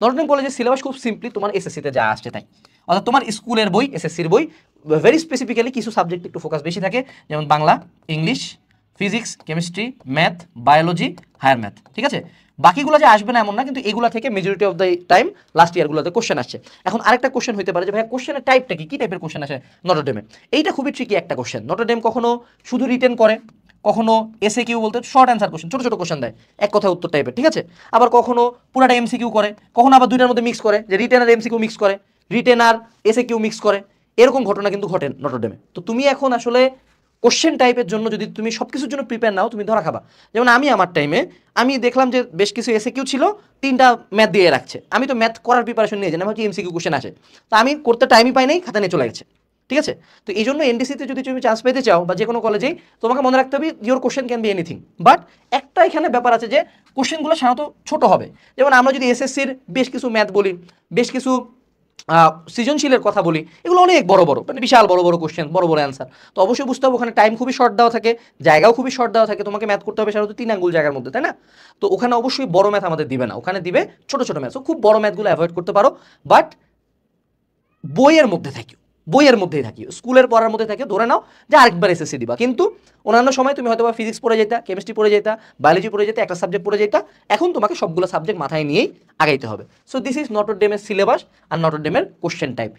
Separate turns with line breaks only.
Notre Dame কলেজের syllabus খুব simply তোমার এসএসসিতে যা আসছে তাই, অর্থাৎ তোমার স্কুলের বই, এসএসসির বই, ভেরি স্পেসিফিক্যালি কিছু সাবজেক্ট একটু ফোকাস বেশি থাকে, যেমন Bangla, English, physics, chemistry, math, biology, higher math, ঠিক আছে। বাকিগুলো যে আসবে না এমন না, কিন্তু এগুলো থেকে majority of the time last ইয়ারগুলোতে কোশ্চেন আসছে। এখন আরেকটা কোশ্চেন হতে পারে যে ভাই কোশ্চেনের টাইপটা কি, টাইপের কোশ্চেন আসে নটরডেমে? এইটা খুবই ট্রিকি একটা কোশ্চেন। নটরডেম কখনো শুধু রিটেন করে, কখনো এসএ কিউ বলতে শর্ট অ্যান্সার কোশ্চেন, ছোট ছোট কোশ্চেন দেয়, এক কথা উত্তর টাইপের, ঠিক আছে। আবার কখনো পুরাটা এমসিকিউ করে, কখনো আবার দুইটার মধ্যে মিক্স করে, যে রিটেন আর এমসিকিউ মিক্স করে, রিটেন আর এসএ কিউ মিক্স করে, এরকম ঘটনা কিন্তু ঘটে নটরডেমে। তো তুমি এখন আসলে কোশ্চেন টাইপের জন্য যদি তুমি সব কিছুর জন্য প্রিপেয়ার নাও, তুমি ধরা খাবা। যেমন আমি আমার টাইমে আমি দেখলাম যে বেশ কিছু এসএ কিউ ছিল, 3টা ম্যাথ দিয়ে রাখছে, আমি তো ম্যাথ করার প্রিপারেশন নিয়ে যাই, আমি ভাবছি এমসিকিউ কোশ্চেন আসে, তো আমি করতে টাইমই পাই নাই, খাতা নিয়ে চলে গেছে, ঠিক আছে। তো এই জন্য এনডিসিতে যদি তুমি চান্স পেতে চাও বা যে কোনো কলেজেই, তোমাকে মনে রাখতে হবে your question can be anything, but একটা এখানে ব্যাপার আছে যে কোশ্চেনগুলো সাধারণত ছোট হবে। যেমন আমরা যদি এসএসসির বেশ কিছু ম্যাথ বলি, বেশ কিছু সৃজনশীলের কথা বলি, এগুলো অনেক বড় বড়, মানে বিশাল বড় বড় কোশ্চেন, বড় বড় অ্যান্সার। তো অবশ্যই বুঝতে হবে ওখানে টাইম খুবই শর্ট দেওয়া থাকে, জায়গাও খুবই শর্ট দেওয়া থাকে, তোমাকে ম্যাথ করতে হবে সাধারণত 3 আঙ্গুল জায়গার মধ্যে, তাই না? তো ওখানে অবশ্যই বড় ম্যাথ আমাদের দিবে না, ওখানে দিবে ছোট ছোট ম্যাথ। খুব বড় ম্যাথগুলো অ্যাভয়েড করতে পারো, বাট বইয়ের মধ্যে থাকি, বইয়ের মধ্যেই থাকি, স্কুলের পড়ার মধ্যে থাকে, ধরে নাও যে আরেকবার এসএসসি দিবা, কিন্তু অন্যান্য সময় তুমি হয়তো ফিজিক্স পড়ে যেতা, কেমিস্ট্রি পড়ে যেতা, বায়োলজি পড়ে যেতা, একটা সাবজেক্ট পড়ে যেতা, এখন তোমাকে সবগুলো সাবজেক্ট মাথায় নিয়েই আগাইতে হবে। সো দিস ইজ নটরডেমের সিলেবাস আর নটরডেমের কোশ্চেন টাইপ।